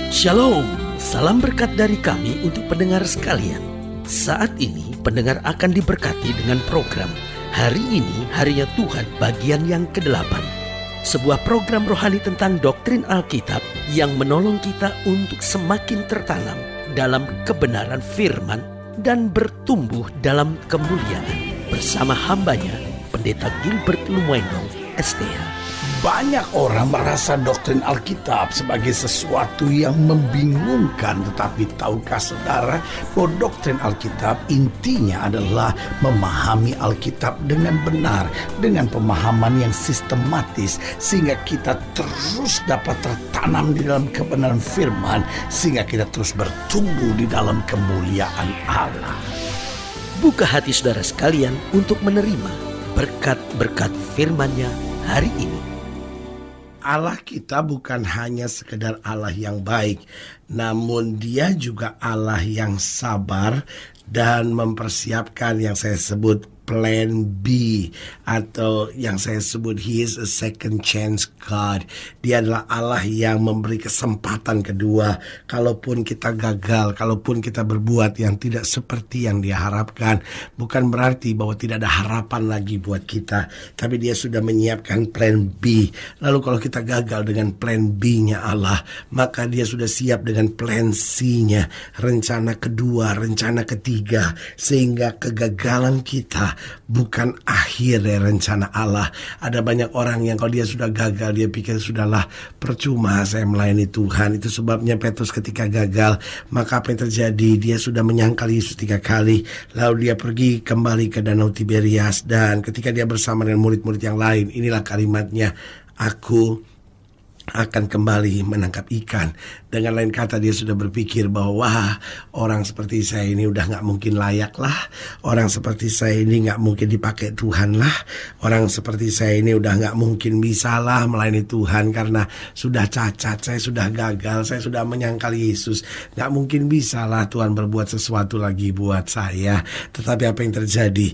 Shalom, salam berkat dari kami untuk pendengar sekalian. Saat ini pendengar akan diberkati dengan program Hari Ini Harinya Tuhan bagian yang ke-8. Sebuah program rohani tentang doktrin Alkitab yang menolong kita untuk semakin tertanam dalam kebenaran firman dan bertumbuh dalam kemuliaan. Bersama hambanya, Pendeta Gilbert Lumwendong, STH. Banyak orang merasa doktrin Alkitab sebagai sesuatu yang membingungkan. Tetapi tahukah saudara bahwa doktrin Alkitab intinya adalah memahami Alkitab dengan benar, dengan pemahaman yang sistematis, sehingga kita terus dapat tertanam di dalam kebenaran firman, sehingga kita terus bertumbuh di dalam kemuliaan Allah. Buka hati saudara sekalian untuk menerima berkat-berkat firman-Nya hari ini. Allah kita bukan hanya sekedar Allah yang baik, namun Dia juga Allah yang sabar dan mempersiapkan yang saya sebut plan B, atau yang saya sebut He is a second chance God. Dia adalah Allah yang memberi kesempatan kedua. Kalaupun kita gagal, kalaupun kita berbuat yang tidak seperti yang Dia harapkan, bukan berarti bahwa tidak ada harapan lagi buat kita, tapi Dia sudah menyiapkan plan B. Lalu kalau kita gagal dengan plan B-nya Allah, maka Dia sudah siap dengan plan C-nya, rencana kedua, rencana ketiga, sehingga kegagalan kita bukan akhir dari rencana Allah. Ada banyak orang yang kalau dia sudah gagal, dia pikir sudahlah, percuma saya melayani Tuhan. Itu sebabnya Petrus ketika gagal, maka apa yang terjadi? Dia sudah menyangkal Yesus 3 kali. Lalu dia pergi kembali ke Danau Tiberias, dan ketika dia bersama dengan murid-murid yang lain, inilah kalimatnya, aku akan kembali menangkap ikan. Dengan lain kata, dia sudah berpikir bahwa wah, orang seperti saya ini udah gak mungkin layak lah. Orang seperti saya ini gak mungkin dipakai Tuhan lah. Orang seperti saya ini udah gak mungkin bisa lah melayani Tuhan, karena sudah cacat, saya sudah gagal, saya sudah menyangkal Yesus. Gak mungkin bisa lah Tuhan berbuat sesuatu lagi buat saya. Tetapi apa yang terjadi?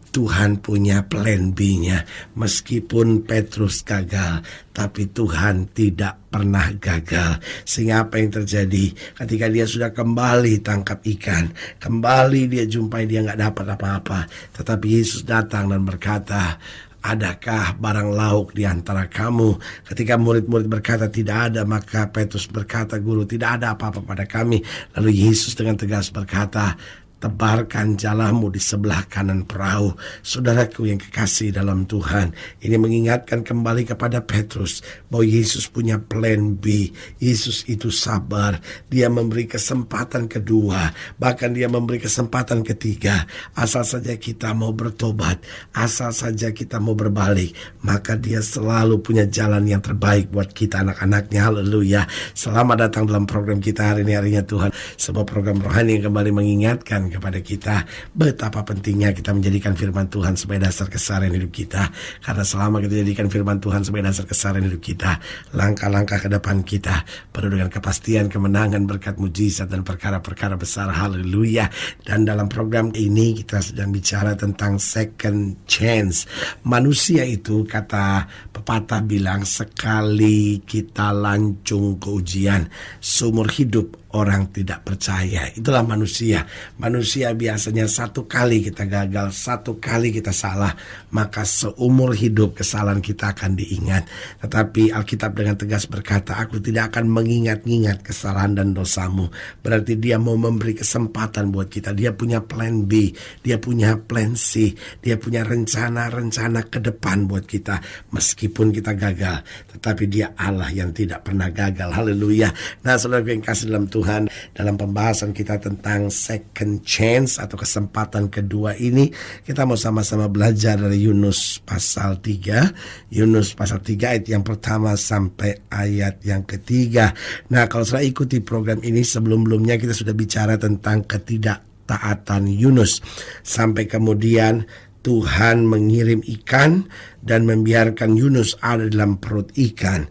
Tuhan punya plan B-nya. Meskipun Petrus gagal, tapi Tuhan tidak pernah gagal. Sehingga apa yang terjadi? Ketika dia sudah kembali tangkap ikan, kembali dia jumpai dia gak dapat apa-apa. Tetapi Yesus datang dan berkata, adakah barang lauk di antara kamu? Ketika murid-murid berkata tidak ada, maka Petrus berkata, Guru, tidak ada apa-apa pada kami. Lalu Yesus dengan tegas berkata, tebarkan jalamu di sebelah kanan perahu. Saudaraku yang kekasih dalam Tuhan, ini mengingatkan kembali kepada Petrus bahwa Yesus punya plan B. Yesus itu sabar. Dia memberi kesempatan kedua, bahkan dia memberi kesempatan ketiga. Asal saja kita mau bertobat, asal saja kita mau berbalik, maka dia selalu punya jalan yang terbaik buat kita, anak-anaknya. Haleluya. Selamat datang dalam program kita hari ini, Harinya Tuhan, sebuah program rohani yang kembali mengingatkan kepada kita betapa pentingnya kita menjadikan firman Tuhan sebagai dasar keseharian hidup kita. Karena selama kita jadikan firman Tuhan sebagai dasar keseharian hidup kita, langkah-langkah ke depan kita penuh dengan kepastian, kemenangan, berkat, mujizat, dan perkara-perkara besar. Haleluya. Dan dalam program ini kita sedang bicara tentang second chance. Manusia itu, kata pepatah bilang, sekali kita lancung ke ujian, seumur hidup orang tidak percaya. Itulah manusia. Manusia biasanya satu kali kita gagal, satu kali kita salah, maka seumur hidup kesalahan kita akan diingat. Tetapi Alkitab dengan tegas berkata, aku tidak akan mengingat-ingat kesalahan dan dosamu. Berarti dia mau memberi kesempatan buat kita. Dia punya plan B, dia punya plan C, dia punya rencana-rencana ke depan buat kita. Meskipun kita gagal, tetapi dia Allah yang tidak pernah gagal. Haleluya. Nah, saudara yang kasih dalam Tuhan, dalam pembahasan kita tentang second chance atau kesempatan kedua ini, kita mau sama-sama belajar dari Yunus pasal 3. Yunus pasal 3 ayat yang pertama sampai ayat yang ketiga. Nah, kalau saya ikuti program ini, sebelum-belumnya kita sudah bicara tentang ketidaktaatan Yunus. Sampai kemudian Tuhan mengirim ikan dan membiarkan Yunus ada dalam perut ikan.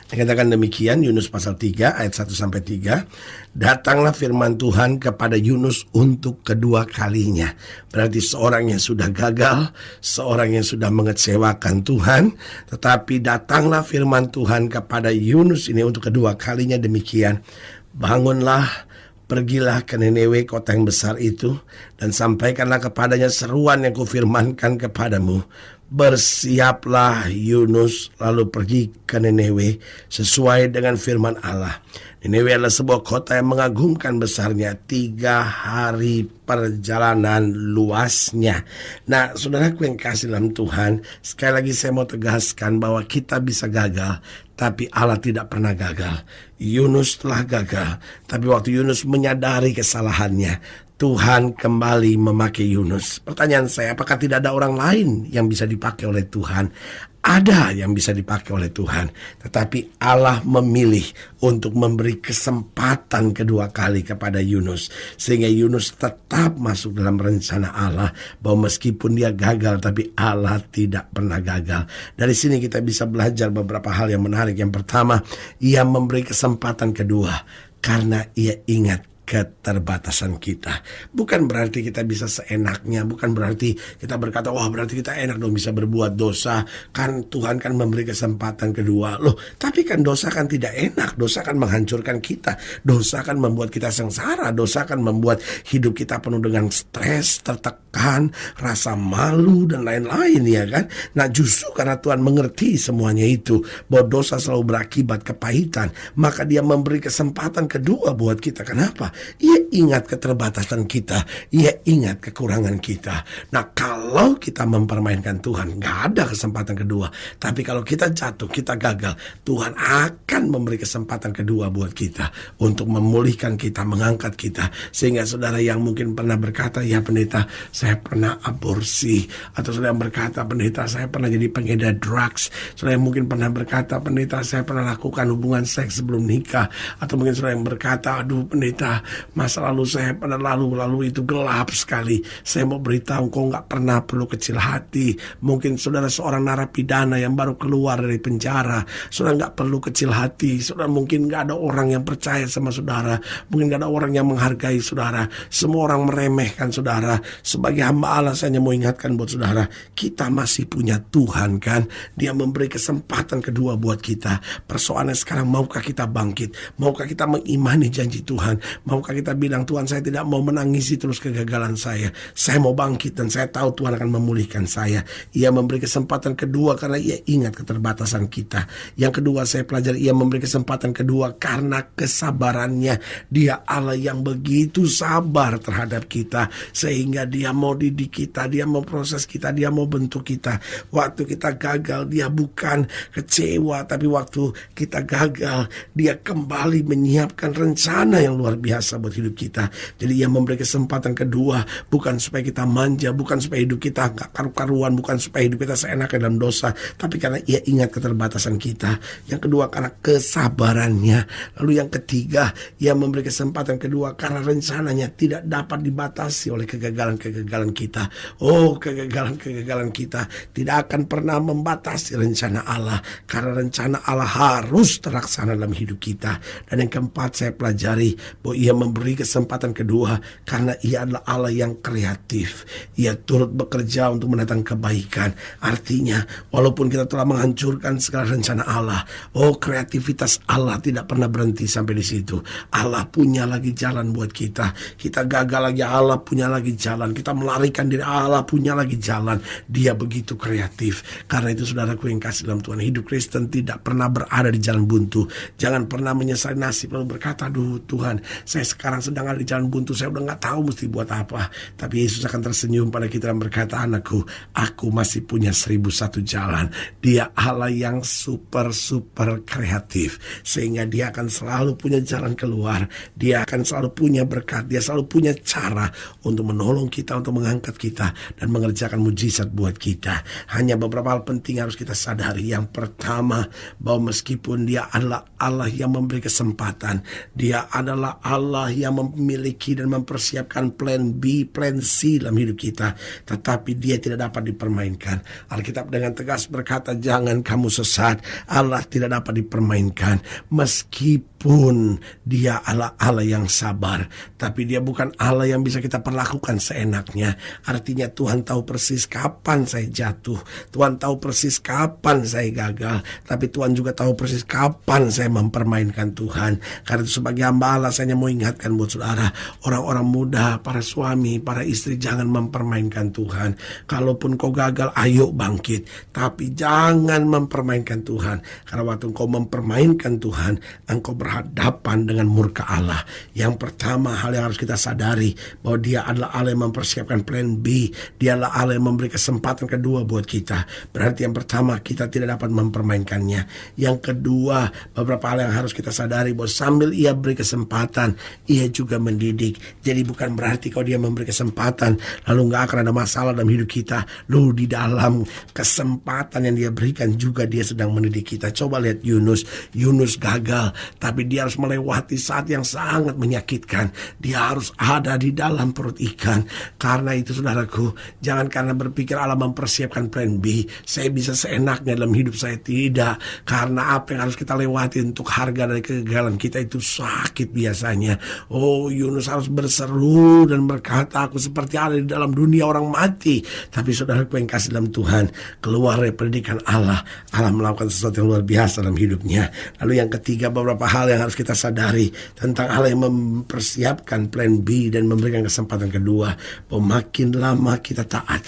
Dikatakan demikian, Yunus pasal 3 ayat 1-3. Datanglah firman Tuhan kepada Yunus untuk kedua kalinya. Berarti seorang yang sudah gagal, seorang yang sudah mengecewakan Tuhan, tetapi datanglah firman Tuhan kepada Yunus ini untuk kedua kalinya demikian. Bangunlah, pergilah ke Niniwe, kota yang besar itu, dan sampaikanlah kepadanya seruan yang kufirmankan kepadamu. Bersiaplah Yunus, lalu pergi ke Niniwe sesuai dengan firman Allah. Niniwe adalah sebuah kota yang mengagumkan besarnya, 3 hari perjalanan luasnya. Nah, saudaraku yang kasih dalam Tuhan, sekali lagi saya mau tegaskan bahwa kita bisa gagal, tapi Allah tidak pernah gagal. Yunus telah gagal, tapi waktu Yunus menyadari kesalahannya, Tuhan kembali memakai Yunus. Pertanyaan saya, apakah tidak ada orang lain yang bisa dipakai oleh Tuhan? Ada yang bisa dipakai oleh Tuhan, tetapi Allah memilih untuk memberi kesempatan kedua kali kepada Yunus, sehingga Yunus tetap masuk dalam rencana Allah, bahwa meskipun dia gagal, tapi Allah tidak pernah gagal. Dari sini kita bisa belajar beberapa hal yang menarik. Yang pertama, ia memberi kesempatan kedua karena ia ingat keterbatasan kita. Bukan berarti kita bisa seenaknya, bukan berarti kita berkata, wah berarti kita enak dong bisa berbuat dosa, kan Tuhan kan memberi kesempatan kedua. Loh, tapi kan dosa kan tidak enak, dosa kan menghancurkan kita, dosa kan membuat kita sengsara, dosa kan membuat hidup kita penuh dengan stres, tertekan, rasa malu dan lain-lain, ya kan. Nah, justru karena Tuhan mengerti semuanya itu, bahwa dosa selalu berakibat kepahitan, maka dia memberi kesempatan kedua buat kita. Kenapa? Ia ingat keterbatasan kita, ia ingat kekurangan kita. Nah, kalau kita mempermainkan Tuhan, gak ada kesempatan kedua. Tapi kalau kita jatuh, kita gagal, Tuhan akan memberi kesempatan kedua buat kita, untuk memulihkan kita, mengangkat kita. Sehingga saudara yang mungkin pernah berkata, ya pendeta, saya pernah aborsi. Atau saudara yang berkata, pendeta, saya pernah jadi pengedar drugs. Saudara yang mungkin pernah berkata, pendeta, saya pernah lakukan hubungan seks sebelum nikah. Atau mungkin saudara yang berkata, aduh pendeta, masa lalu saya pada lalu itu gelap sekali. Saya mau beritahu, kau gak pernah perlu kecil hati. Mungkin saudara seorang narapidana yang baru keluar dari penjara, saudara gak perlu kecil hati. Saudara mungkin gak ada orang yang percaya sama saudara, mungkin gak ada orang yang menghargai saudara, semua orang meremehkan saudara. Sebagai hamba Allah, saya hanya mau ingatkan buat saudara, kita masih punya Tuhan kan. Dia memberi kesempatan kedua buat kita. Persoalannya sekarang, maukah kita bangkit? Maukah kita mengimani janji Tuhan? Maukah kita bilang, Tuhan, saya tidak mau menangisi terus kegagalan saya mau bangkit dan saya tahu Tuhan akan memulihkan saya. Ia memberi kesempatan kedua karena ia ingat keterbatasan kita. Yang kedua saya pelajari, ia memberi kesempatan kedua karena kesabarannya. Dia Allah yang begitu sabar terhadap kita, sehingga dia mau didik kita, dia mau proses kita, dia mau bentuk kita. Waktu kita gagal, dia bukan kecewa, tapi waktu kita gagal, dia kembali menyiapkan rencana yang luar biasa buat hidup kita. Jadi ia memberi kesempatan kedua, bukan supaya kita manja, bukan supaya hidup kita gak karu-karuan, bukan supaya hidup kita seenaknya dalam dosa, tapi karena ia ingat keterbatasan kita. Yang kedua karena kesabarannya. Lalu yang ketiga, ia memberi kesempatan kedua karena rencananya tidak dapat dibatasi oleh kegagalan-kegagalan kita. Oh, kegagalan-kegagalan kita tidak akan pernah membatasi rencana Allah, karena rencana Allah harus terlaksana dalam hidup kita. Dan yang keempat saya pelajari, bahwa ia memberi kesempatan kedua karena ia adalah Allah yang kreatif. Ia turut bekerja untuk mendatangkan kebaikan. Artinya, walaupun kita telah menghancurkan segala rencana Allah, kreativitas Allah tidak pernah berhenti sampai di situ. Allah punya lagi jalan buat kita. Kita gagal lagi, Allah punya lagi jalan. Kita melarikan diri, Allah punya lagi jalan. Dia begitu kreatif. Karena itu saudaraku yang kasih dalam Tuhan, hidup Kristen tidak pernah berada di jalan buntu. Jangan pernah menyesali nasib lalu berkata, aduh Tuhan, saya sekarang sedang ada di jalan buntu, saya udah gak tahu mesti buat apa. Tapi Yesus akan tersenyum pada kita dan berkata, anakku, aku masih punya 1001 jalan. Dia Allah yang super kreatif, sehingga dia akan selalu punya jalan keluar. Dia akan selalu punya berkat. Dia selalu punya cara untuk menolong kita, untuk mengangkat kita dan mengerjakan mujizat buat kita. Hanya beberapa hal penting harus kita sadari. Yang pertama, bahwa meskipun dia adalah Allah yang memberi kesempatan, dia adalah Allah Allah yang memiliki dan mempersiapkan plan B, plan C dalam hidup kita. Tetapi dia tidak dapat dipermainkan. Alkitab dengan tegas berkata, jangan kamu sesat. Allah tidak dapat dipermainkan. Meskipun dia Allah yang sabar, tapi dia bukan Allah yang bisa kita perlakukan seenaknya. Artinya Tuhan tahu persis kapan saya jatuh. Tuhan tahu persis kapan saya gagal. Tapi Tuhan juga tahu persis kapan saya mempermainkan Tuhan. Karena itu sebagai hamba Allah, saya mau ingatkan buat saudara, orang-orang muda, para suami, para istri, jangan mempermainkan Tuhan. Kalaupun kau gagal, ayo bangkit. Tapi jangan mempermainkan Tuhan. Karena waktu engkau mempermainkan Tuhan, engkau berhadapan dengan murka Allah. Yang pertama, hal yang harus kita sadari, bahwa dia adalah Allah yang mempersiapkan plan B. Dia adalah Allah yang memberi kesempatan kedua buat kita. Berarti yang pertama, kita tidak dapat mempermainkannya. Yang kedua, beberapa hal yang harus kita sadari, bahwa sambil ia beri kesempatan, ia juga mendidik. Jadi bukan berarti kalau dia memberi kesempatan lalu gak akan ada masalah dalam hidup kita. Lalu di dalam kesempatan yang dia berikan juga dia sedang mendidik kita. Coba lihat Yunus gagal, tapi dia harus melewati saat yang sangat menyakitkan. Dia harus ada di dalam perut ikan. Karena itu saudaraku, jangan karena berpikir Allah mempersiapkan plan B, saya bisa seenaknya dalam hidup saya. Tidak. Karena apa yang harus kita lewati untuk harga dari kegagalan kita itu sakit biasanya. Oh, Yunus harus berseru dan berkata, aku seperti ada di dalam dunia orang mati. Tapi saudaraku yang kasih dalam Tuhan, keluar dari pendidikan Allah, Allah melakukan sesuatu yang luar biasa dalam hidupnya. Lalu yang ketiga, beberapa hal yang harus kita sadari tentang Allah yang mempersiapkan plan B dan memberikan kesempatan kedua, bahwa makin lama kita taat,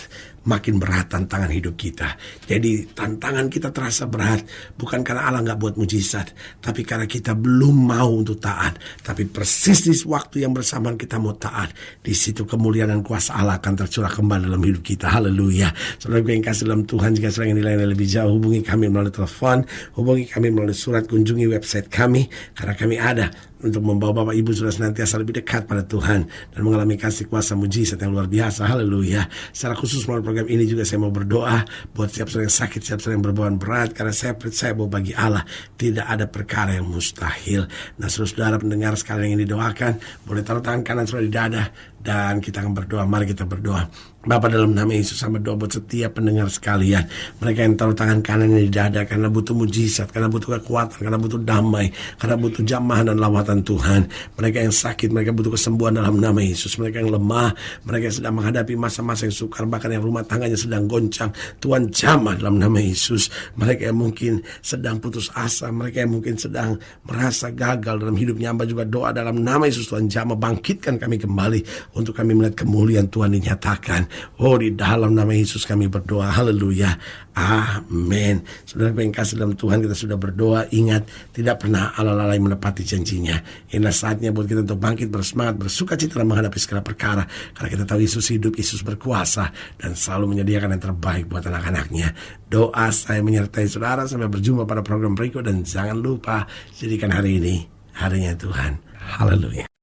makin berat tantangan hidup kita. Jadi tantangan kita terasa berat, bukan karena Allah gak buat mujizat, tapi karena kita belum mau untuk taat. Tapi persis di waktu yang bersamaan kita mau taat, di situ kemuliaan dan kuasa Allah akan tercurah kembali dalam hidup kita. Haleluya. Saudara yang kasih dalam Tuhan, jika saudara yang nilai lebih jauh, hubungi kami melalui telepon, hubungi kami melalui surat, kunjungi website kami, karena kami ada untuk membawa Bapak Ibu sudah senantiasa lebih dekat pada Tuhan dan mengalami kasih kuasa mujizat yang luar biasa. Haleluya. Secara khusus melalui program ini juga saya mau berdoa buat siap saudara yang sakit, siap saudara yang berbeban berat, karena saya percaya bahwa bagi Allah tidak ada perkara yang mustahil. Nah, saudara pendengar sekalian yang didoakan, boleh taruh tangan kanan saudara di dada dan kita akan berdoa. Mari kita berdoa. Bapa, dalam nama Yesus, sama doa buat setiap pendengar sekalian, mereka yang taruh tangan kanannya di dada karena butuh mujizat, karena butuh kekuatan, karena butuh damai, karena butuh jamahan dan lawatan Tuhan. Mereka yang sakit, mereka butuh kesembuhan dalam nama Yesus. Mereka yang lemah, mereka yang sedang menghadapi masa-masa yang sukar, bahkan yang rumah tangganya sedang goncang, Tuhan jamah dalam nama Yesus. Mereka yang mungkin sedang putus asa, mereka yang mungkin sedang merasa gagal dalam hidupnya, hamba juga doa dalam nama Yesus, Tuhan jamah, bangkitkan kami kembali untuk kami melihat kemuliaan Tuhan dinyatakan. Oh, di dalam nama Yesus kami berdoa. Haleluya. Amin. Saudara yang kasih dalam Tuhan, kita sudah berdoa. Ingat, tidak pernah Allah lalai menepati janjinya. Inilah saatnya buat kita untuk bangkit, bersemangat, bersuka cita dalam menghadapi segala perkara. Karena kita tahu Yesus hidup, Yesus berkuasa, dan selalu menyediakan yang terbaik buat anak-anaknya. Doa saya menyertai saudara. Sampai berjumpa pada program berikut. Dan jangan lupa, jadikan hari ini harinya Tuhan. Haleluya.